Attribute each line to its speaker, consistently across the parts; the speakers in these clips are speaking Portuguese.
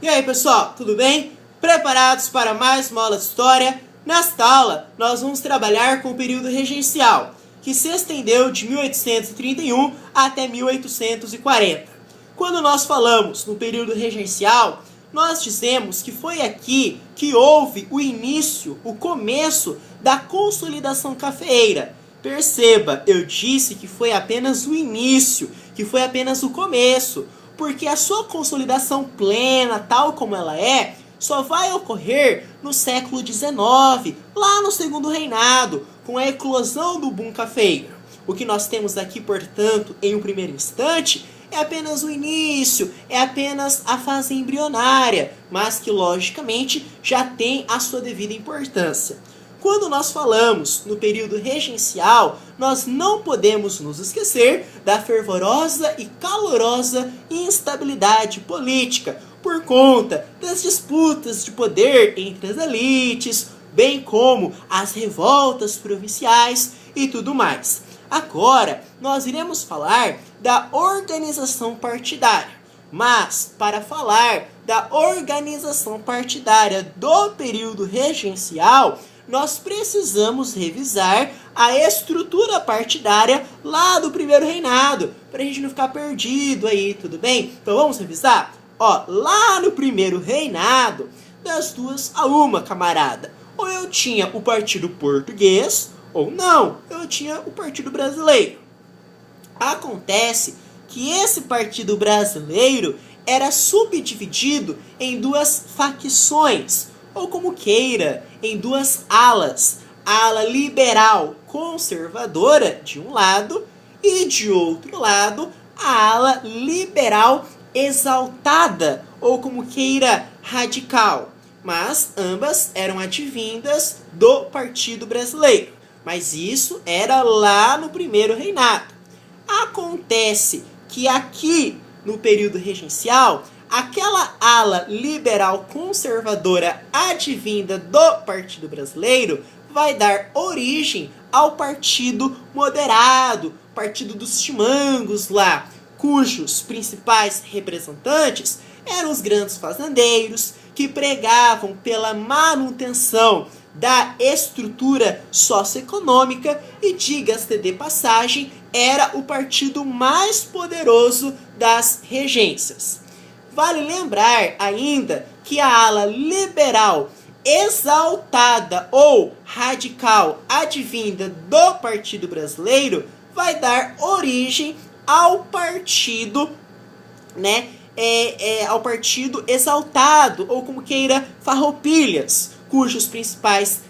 Speaker 1: E aí pessoal, tudo bem? Preparados para mais uma aula de História? Nesta aula, nós vamos trabalhar com o período regencial, que se estendeu de 1831 até 1840. Quando nós falamos no período regencial, nós dizemos que foi aqui que houve o início, o começo da consolidação cafeeira. Perceba, eu disse que foi apenas o início, que foi apenas o começo, porque a sua consolidação plena, tal como ela é, só vai ocorrer no século XIX, lá no segundo reinado, com a eclosão do boom cafeeiro. O que nós temos aqui, portanto, em um primeiro instante, é apenas o início, é apenas a fase embrionária, mas que, logicamente, já tem a sua devida importância. Quando nós falamos no período regencial, nós não podemos nos esquecer da fervorosa e calorosa instabilidade política, por conta das disputas de poder entre as elites, bem como as revoltas provinciais e tudo mais. Agora, nós iremos falar da organização partidária. Mas, para falar da organização partidária do período regencial, nós precisamos revisar a estrutura partidária lá do primeiro reinado, para a gente não ficar perdido aí, tudo bem? Então vamos revisar? Ó, lá no primeiro reinado, das duas a uma, camarada. Ou eu tinha o partido português, ou não, eu tinha o partido brasileiro. Acontece que esse partido brasileiro era subdividido em duas facções, ou como queira, em duas alas. A ala liberal conservadora de um lado e de outro lado a ala liberal exaltada, ou como queira, radical. Mas ambas eram advindas do Partido Brasileiro. Mas isso era lá no primeiro reinado. Acontece que aqui, no período regencial, aquela ala liberal conservadora advinda do Partido Brasileiro vai dar origem ao Partido Moderado, Partido dos Chimangos lá, cujos principais representantes eram os grandes fazendeiros que pregavam pela manutenção da estrutura socioeconômica e, diga-se de passagem, era o partido mais poderoso das regências. Vale lembrar ainda que a ala liberal exaltada ou radical advinda do Partido Brasileiro vai dar origem ao partido, ao partido exaltado, ou como queira, farroupilhas, cujos principais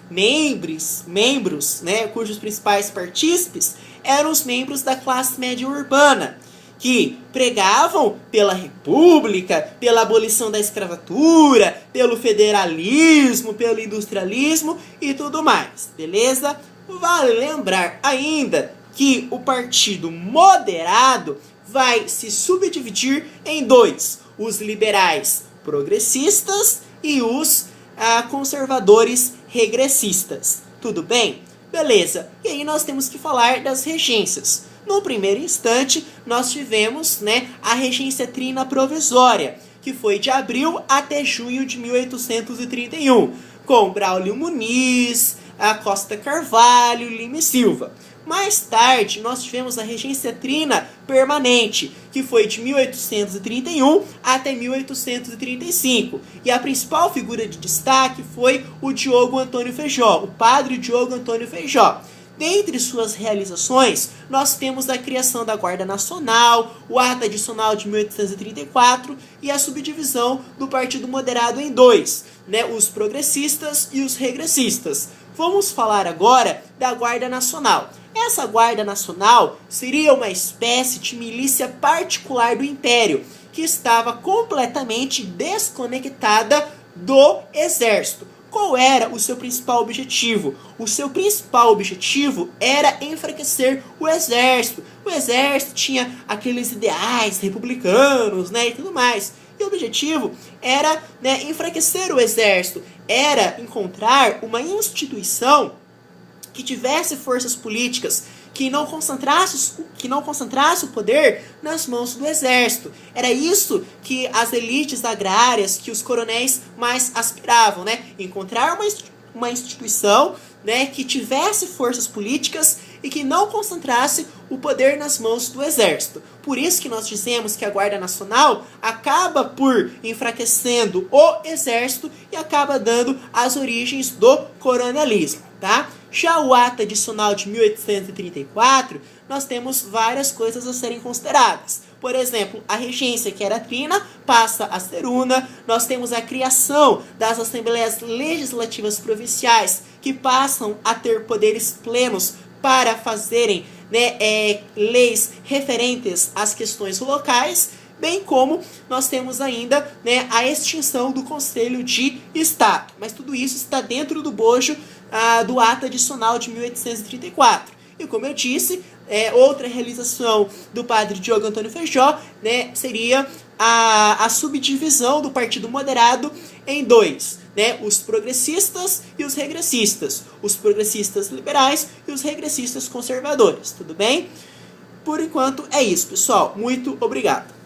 Speaker 1: cujos principais partícipes eram os membros da classe média urbana, que pregavam pela república, pela abolição da escravatura, pelo federalismo, pelo industrialismo e tudo mais, beleza? Vale lembrar ainda que o Partido Moderado vai se subdividir em dois: os liberais progressistas e os conservadores regressistas. Tudo bem? Beleza. E aí nós temos que falar das regências. No primeiro instante, nós tivemos a regência trina provisória, que foi de abril até junho de 1831, com Braulio Muniz, Costa Carvalho, Lima e Silva. Mais tarde, nós tivemos a regência trina permanente, que foi de 1831 até 1835. E a principal figura de destaque foi o Diogo Antônio Feijó, o padre Diogo Antônio Feijó. Dentre suas realizações, nós temos a criação da Guarda Nacional, o ato adicional de 1834 e a subdivisão do Partido Moderado em dois, os progressistas e os regressistas. Vamos falar agora da Guarda Nacional. Essa Guarda Nacional seria uma espécie de milícia particular do Império, que estava completamente desconectada do Exército. Qual era o seu principal objetivo? O seu principal objetivo era enfraquecer o Exército. O Exército tinha aqueles ideais republicanos, e tudo mais. E o objetivo era enfraquecer o Exército, era encontrar uma instituição que tivesse forças políticas que não concentrasse o poder nas mãos do exército. Era isso que as elites agrárias, que os coronéis mais aspiravam, né? Encontrar uma instituição, né, que tivesse forças políticas e que não concentrasse o poder nas mãos do exército. Por isso que nós dizemos que a Guarda Nacional acaba por enfraquecendo o exército e acaba dando as origens do coronelismo, tá? Já o ato adicional de 1834, nós temos várias coisas a serem consideradas. Por exemplo, a regência, que era trina, passa a ser una. Nós temos a criação das Assembleias Legislativas Provinciais, que passam a ter poderes plenos para fazerem, né, leis referentes às questões locais, bem como nós temos ainda, né, a extinção do Conselho de Estado. Mas tudo isso está dentro do bojo do ato adicional de 1834. E como eu disse, outra realização do padre Diogo Antônio Feijó, né, seria a subdivisão do Partido Moderado em dois, né, os progressistas e os regressistas, os progressistas liberais e os regressistas conservadores, tudo bem? Por enquanto é isso, pessoal. Muito obrigado.